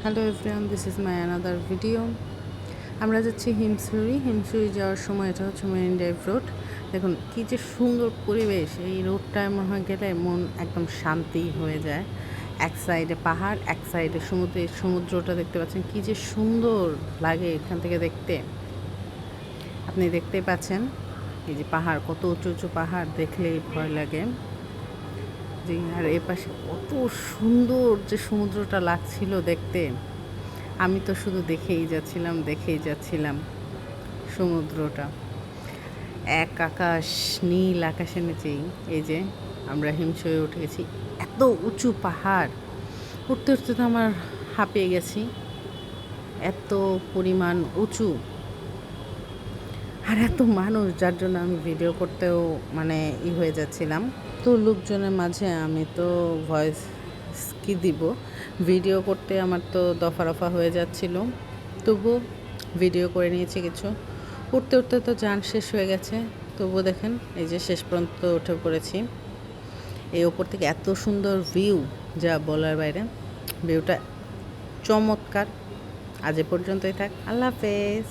Hello everyone, this is my another video. আমরা যাচ্ছি হিমছড়ি যাওয়ার সময় এটা হচ্ছে মেরিন ড্রাইভ রোড। দেখুন কী যে সুন্দর পরিবেশ, এই রোডটায় মনে হয় গেলে মন একদম শান্তি হয়ে যায়। এক সাইডে পাহাড়, এক সাইডে সমুদ্রটা দেখতে পাচ্ছেন, কী যে সুন্দর লাগে এখান থেকে দেখতে। আপনি দেখতেই পাচ্ছেন এই যে পাহাড়, কত উঁচু উঁচু পাহাড়, দেখলেই ভয় লাগে। জি, আর এ পাশে কত সুন্দর যে সমুদ্রটা লাগছিল দেখতে। আমি তো শুধু দেখেই যাচ্ছিলাম সমুদ্রটা। এক আকাশ, নীল আকাশের নিচেই এই যে আমরা হিমছড়ি উঠে গেছি। এত উঁচু পাহাড়, উঠতে উঠতে তো আমার হাঁপিয়ে গেছি, এত পরিমাণ উঁচু আর এত মানুষ, যার জন্য আমি ভিডিও করতেও হয়ে যাচ্ছিলাম। তো লোকজনের মাঝে আমি তো ভয়েস কি দিব, ভিডিও করতে আমার তো দফা রফা হয়ে যাচ্ছিল, তবুও ভিডিও করে নিয়েছি কিছু। উঠতে উঠতে তো যান শেষ হয়ে গেছে, তবুও দেখেন এই যে শেষ পর্যন্ত উঠে পড়েছি। এই ওপর থেকে এত সুন্দর ভিউ, যা বলার বাইরে। ভিউটা চমৎকার। আজ এ পর্যন্তই থাক, আল্লাহ হাফেজ।